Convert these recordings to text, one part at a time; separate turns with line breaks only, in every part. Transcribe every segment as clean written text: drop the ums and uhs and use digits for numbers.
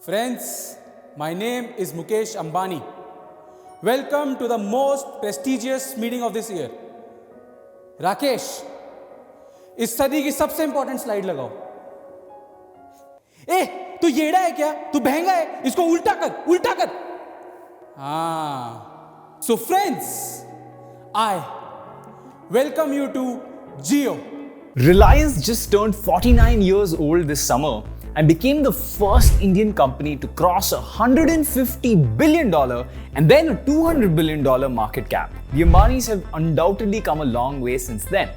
Friends, my name is Mukesh Ambani. Welcome to the most prestigious meeting of this year. Rakesh, इस सदी की सबसे important slide लगाओ. ए, तू येड़ा है क्या? तू बहंगा है? इसको उल्टा कर. हाँ. So friends, I welcome you to Jio.
Reliance just turned 49 years old this summer and became the first Indian company to cross $150 billion and then a $200 billion market cap. The Ambanis have undoubtedly come a long way since then.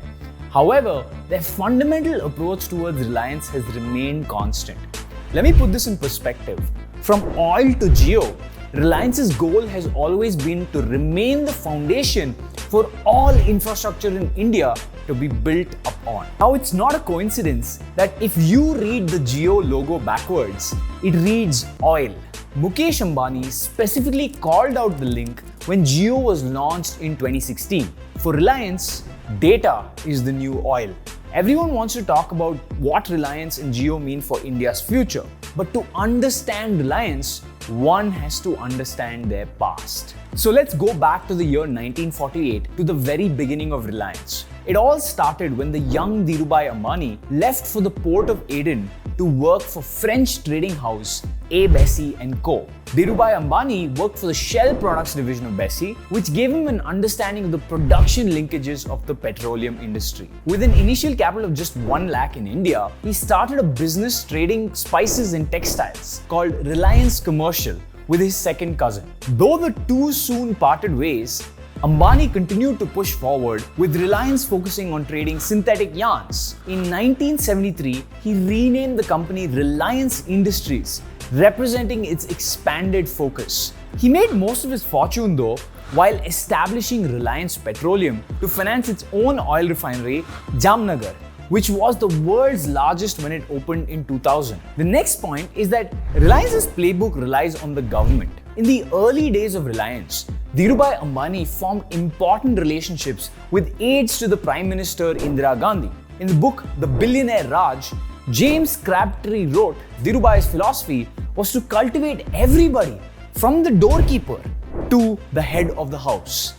However, their fundamental approach towards Reliance has remained constant. Let me put this in perspective. From oil to Jio, Reliance's goal has always been to remain the foundation for all infrastructure in India to be built upon. Now, it's not a coincidence that if you read the Jio logo backwards, it reads oil. Mukesh Ambani specifically called out the link when Jio was launched in 2016. For Reliance, data is the new oil. Everyone wants to talk about what Reliance and Jio mean for India's future. But to understand Reliance, one has to understand their past. So let's go back to the year 1948 to the very beginning of Reliance. It all started when the young Dhirubhai Ambani left for the port of Aden to work for French trading house A. Bessie & Co. Dhirubhai Ambani worked for the Shell Products division of Bessie, which gave him an understanding of the production linkages of the petroleum industry. With an initial capital of just 1 lakh in India, he started a business trading spices and textiles called Reliance Commercial with his second cousin. Though the two soon parted ways, Ambani continued to push forward, with Reliance focusing on trading synthetic yarns. In 1973, he renamed the company Reliance Industries, representing its expanded focus. He made most of his fortune though while establishing Reliance Petroleum to finance its own oil refinery, Jamnagar, which was the world's largest when it opened in 2000. The next point is that Reliance's playbook relies on the government. In the early days of Reliance, Dhirubhai Ambani formed important relationships with aides to the Prime Minister Indira Gandhi. In the book The Billionaire Raj, James Crabtree wrote Dhirubhai's philosophy was to cultivate everybody from the doorkeeper to the head of the house.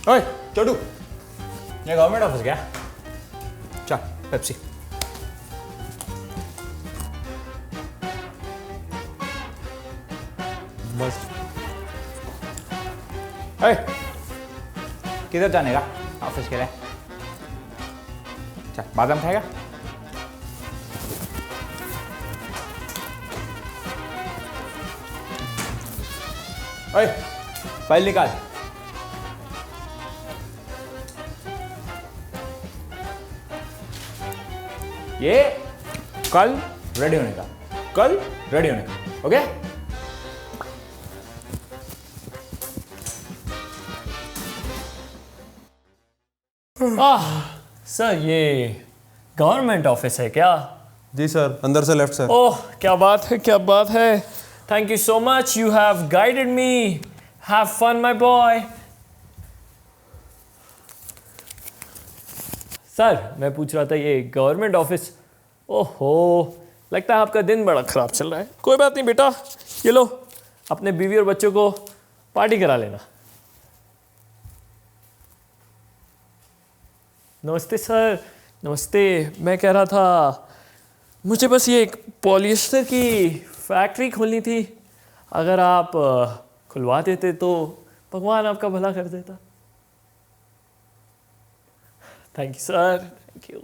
ओए छोटू, ये government office क्या? चल Pepsi. बस. ओए, किधर जाने का office के लिए? चल बादाम खाएगा? ओए, फाइल निकाल. ये कल रेडी होने का. ओके?
सर ये गवर्नमेंट ऑफिस है क्या?
जी सर, अंदर से लेफ्ट सर.
ओह क्या बात है. Thank you so much, you have guided me. Have fun my boy. Sir मैं पूछ रहा था ये गवर्नमेंट ऑफिस. ओहो, लगता है आपका दिन बड़ा खराब चल रहा है. कोई बात नहीं बेटा, ये लो अपने बीवी और बच्चों को पार्टी करा लेना. नमस्ते सर. नमस्ते. मैं कह रहा था मुझे बस ये एक पॉलिएस्टर की फैक्ट्री खोलनी थी. अगर आप खुलवा देते तो भगवान आपका भला कर देता. Thank you sir, thank you.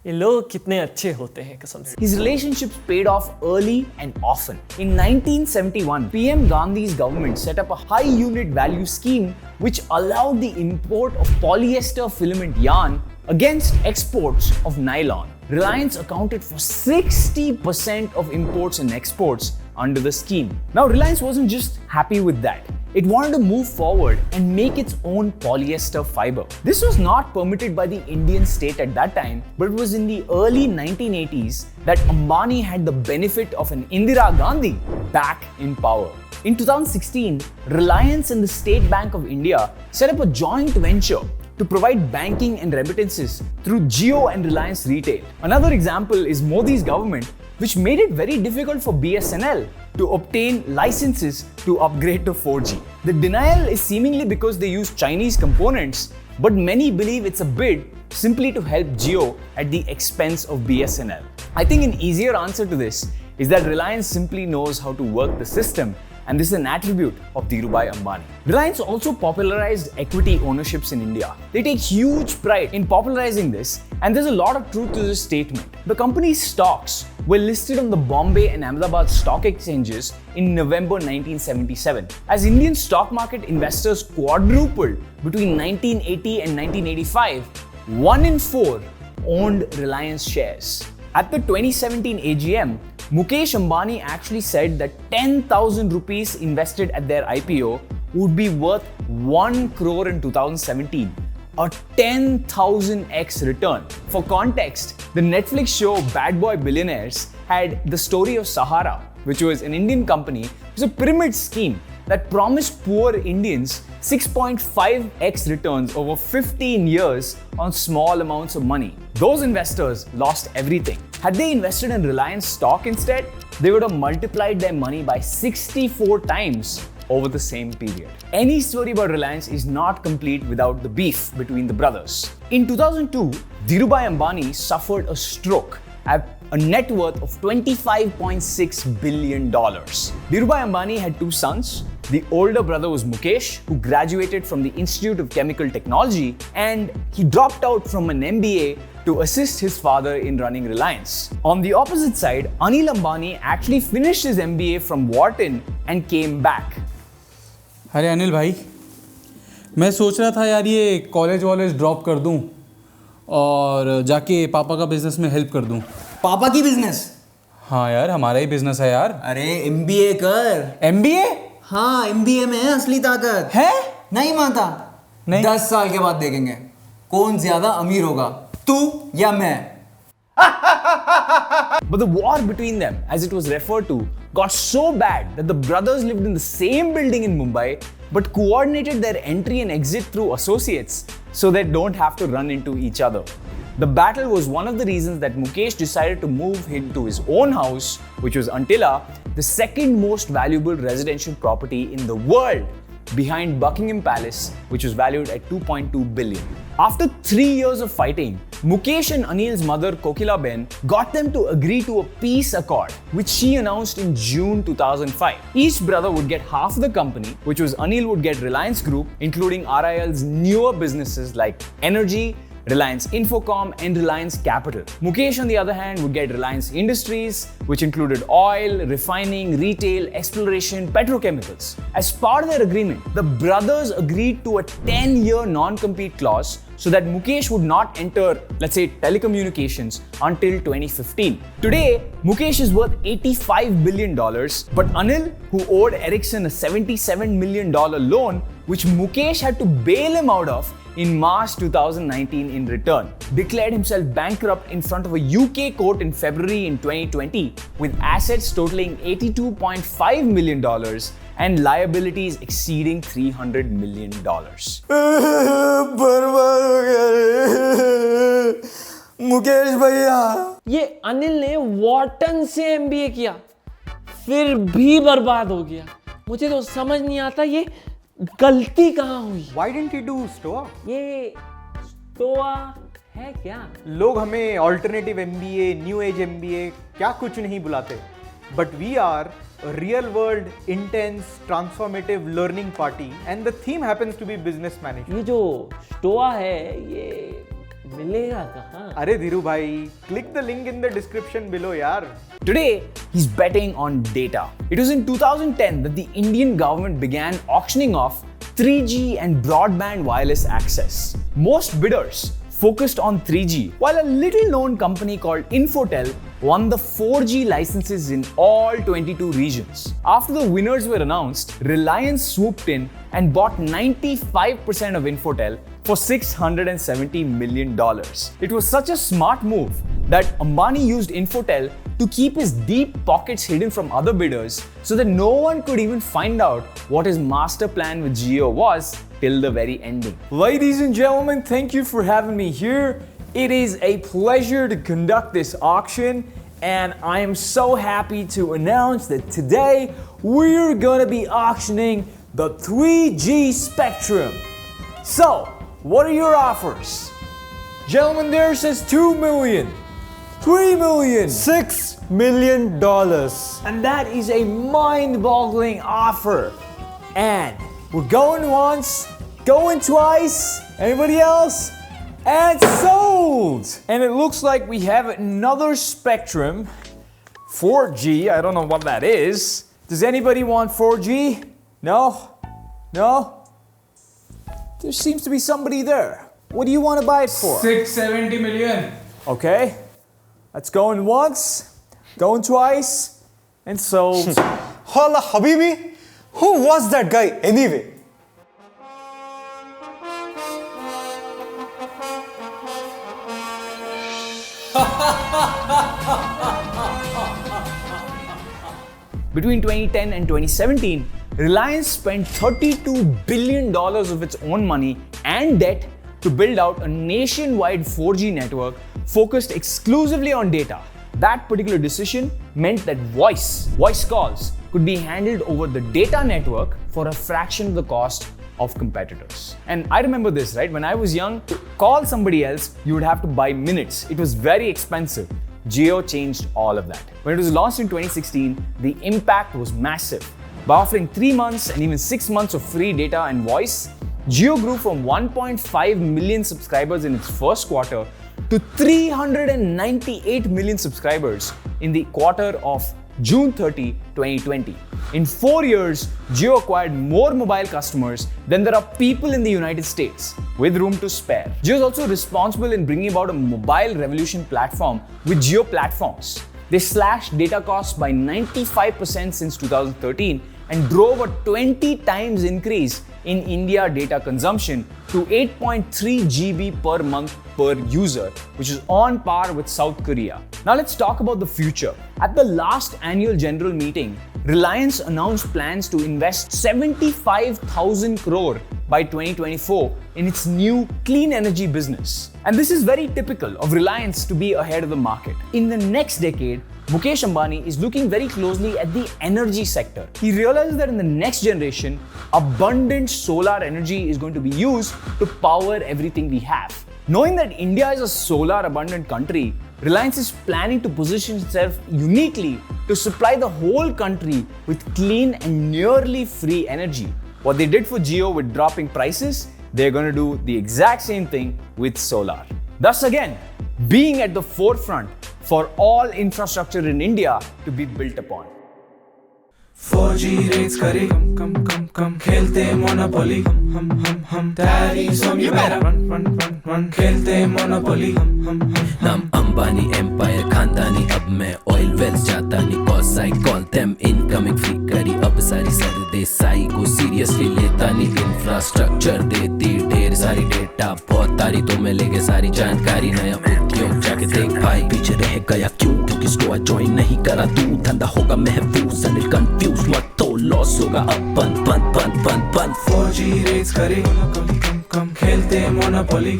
ये लोग कितने अच्छे होते हैं कसम से.
His relationships paid off early and often. In 1971, PM Gandhi's government set up a high unit value scheme which allowed the import of polyester filament yarn against exports of nylon. Reliance accounted for 60% of imports and exports under the scheme. Now, Reliance wasn't just happy with that. It wanted to move forward and make its own polyester fiber. This was not permitted by the Indian state at that time, but it was in the early 1980s that Ambani had the benefit of an Indira Gandhi back in power. In 2016, Reliance and the State Bank of India set up a joint venture to provide banking and remittances through Jio and Reliance Retail. Another example is Modi's government, which made it very difficult for BSNL to obtain licenses to upgrade to 4G. The denial is seemingly because they use Chinese components, but many believe it's a bid simply to help Jio at the expense of BSNL. I think an easier answer to this is that Reliance simply knows how to work the system, and this is an attribute of Dhirubhai Ambani. Reliance also popularized equity ownerships in India. They take huge pride in popularizing this, and there's a lot of truth to this statement. The company's stocks were listed on the Bombay and Ahmedabad stock exchanges in November 1977. As Indian stock market investors quadrupled between 1980 and 1985, 1 in 4 owned Reliance shares. At the 2017 AGM, Mukesh Ambani actually said that 10,000 rupees invested at their IPO would be worth 1 crore in 2017, a 10,000x return. For context, the Netflix show Bad Boy Billionaires had the story of Sahara, which was an Indian company. It was a pyramid scheme that promised poor Indians 6.5x returns over 15 years on small amounts of money. Those investors lost everything. Had they invested in Reliance stock instead, they would have multiplied their money by 64 times over the same period. Any story about Reliance is not complete without the beef between the brothers. In 2002, Dhirubhai Ambani suffered a stroke at a net worth of $25.6 billion. Dhirubhai Ambani had 2 sons. The older brother was Mukesh, who graduated from the Institute of Chemical Technology, and he dropped out from an MBA to assist his father in running Reliance. On the opposite side, Anil Ambani actually finished his MBA from Wharton and came back.
अरे अनिल भाई, मैं सोच रहा था यार ये college drop कर दूं और जाके पापा का बिजनेस में हेल्प कर दूं।
पापा की बिजनेस?
हाँ यार, हमारा ही बिजनेस है यार।
अरे MBA कर।
MBA?
हाँ, MBA में है असली ताकत।
है?
नहीं मानता?
नहीं।
10 साल के बाद देखेंगे कौन ज्यादा अमीर होगा, तू या मैं।
But the war between them, as it was referred to, got so bad that the brothers lived in the same building in Mumbai but coordinated their entry and exit through associates so they don't have to run into each other. The battle was one of the reasons that Mukesh decided to move into his own house, which was Antilla, the second most valuable residential property in the world, behind Buckingham Palace, which was valued at 2.2 billion. After 3 years of fighting, Mukesh and Anil's mother Kokila Ben got them to agree to a peace accord, which she announced in June 2005. Each brother would get half the company, which was Anil would get Reliance Group, including RIL's newer businesses like Energy, Reliance Infocom and Reliance Capital. Mukesh, on the other hand, would get Reliance Industries, which included oil, refining, retail, exploration, petrochemicals. As part of their agreement, the brothers agreed to a 10-year non-compete clause so that Mukesh would not enter, let's say, telecommunications until 2015. Today, Mukesh is worth $85 billion, but Anil, who owed Ericsson a $77 million loan, which Mukesh had to bail him out of in March 2019 in return, declared himself bankrupt in front of a UK court in February in 2020 with assets totaling $82.5 million and liabilities exceeding $300 million.
बर्बाद हो गया रे मुकेश भैया।
ये अनिल ने Wharton से MBA किया, फिर भी बर्बाद हो गया। मुझे तो समझ नहीं आता ये गलती कहाँ हुई।
Why didn't he do STOA?
ये स्टोआ है क्या?
लोग हमें alternative MBA, new age MBA क्या कुछ नहीं बुलाते, but we are real world intense transformative learning party and the theme happens to be business management.
ये जो स्टोआ है ये मिलेगा कहाँ?
अरे धीरू भाई, click the link in the description below यार.
Today, he's betting on data. It was in 2010 that the Indian government began auctioning off 3G and broadband wireless access. Most bidders focused on 3G, while a little known company called Infotel won the 4G licenses in all 22 regions. After the winners were announced, Reliance swooped in and bought 95% of Infotel for $670 million. It was such a smart move that Ambani used Infotel to to keep his deep pockets hidden from other bidders so that no one could even find out what his master plan with Jio was till the very ending. Ladies and gentlemen, thank you for having me here. It is a pleasure to conduct this auction, and I am so happy to announce that today we're gonna be auctioning the 3G spectrum. So, what are your offers? Gentleman there says 2 million, 3 million,
$6 million.
and that is a mind-boggling offer. And we're going once, going twice, anybody else? And sold! And it looks like we have another spectrum, 4G, I don't know what that is. Does anybody want 4G? No? No? There seems to be somebody there. What do you want to buy it for?
670 million.
Okay, that's going once, going twice, and sold.
Hola, Habibi. Who was that guy anyway?
Between 2010 and 2017, Reliance spent $32 billion of its own money and debt to build out a nationwide 4G network focused exclusively on data. That particular decision meant that voice calls could be handled over the data network for a fraction of the cost of competitors. And I remember this, right? When I was young, to call somebody else, you would have to buy minutes. It was very expensive. Jio changed all of that. When it was launched in 2016, the impact was massive. By offering 3 months and even 6 months of free data and voice, Jio grew from 1.5 million subscribers in its first quarter to 398 million subscribers in the quarter of June 30, 2020. In 4 years, Jio acquired more mobile customers than there are people in the United States, with room to spare. Jio is also responsible in bringing about a mobile revolution platform with Jio platforms. They slashed data costs by 95% since 2013 and drove a 20 times increase in India data consumption to 8.3 GB per month per user, which is on par with South Korea. Now let's talk about the future. At the last annual general meeting, Reliance announced plans to invest 75,000 crore by 2024 in its new clean energy business. And this is very typical of Reliance to be ahead of the market. In the next decade, Mukesh Ambani is looking very closely at the energy sector. He realizes that in the next generation, abundant solar energy is going to be used to power everything we have. Knowing that India is a solar abundant country, Reliance is planning to position itself uniquely to supply the whole country with clean and nearly free energy. What they did for Jio with dropping prices, they're going to do the exact same thing with solar. Thus again, being at the forefront for all infrastructure in India to be built upon.
4G rates करे कम खेलते monopoly हम तैयारी सो ये मेरा run खेलते monopoly हम
नाम Ambani empire खानदानी अब मैं ऑयल वेल्स जाता नहीं cause I call them incoming free करी अब सारी सरदेसाई को सीरियसली लेता नहीं इंफ्रास्ट्रक्चर देती ढेर सारी डेटा बहुत तारी तो मैं लेके सारी जानकारी नया उद्योग जाके देख भाई पीछे रह गया क्यों क्योंकि स्टोर ज्वाइन नहीं करा तू धंधा होगा महफूज एंड कंफ्यूज मत तो लॉस होगा अब बंद
4G रेट्स करे कम खेलते मोनोपोली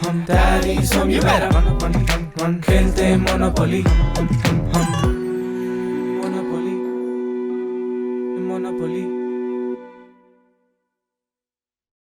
हम तैयारी सो ये मेरा रन खेलते मोनोपोली हम मोनोपोली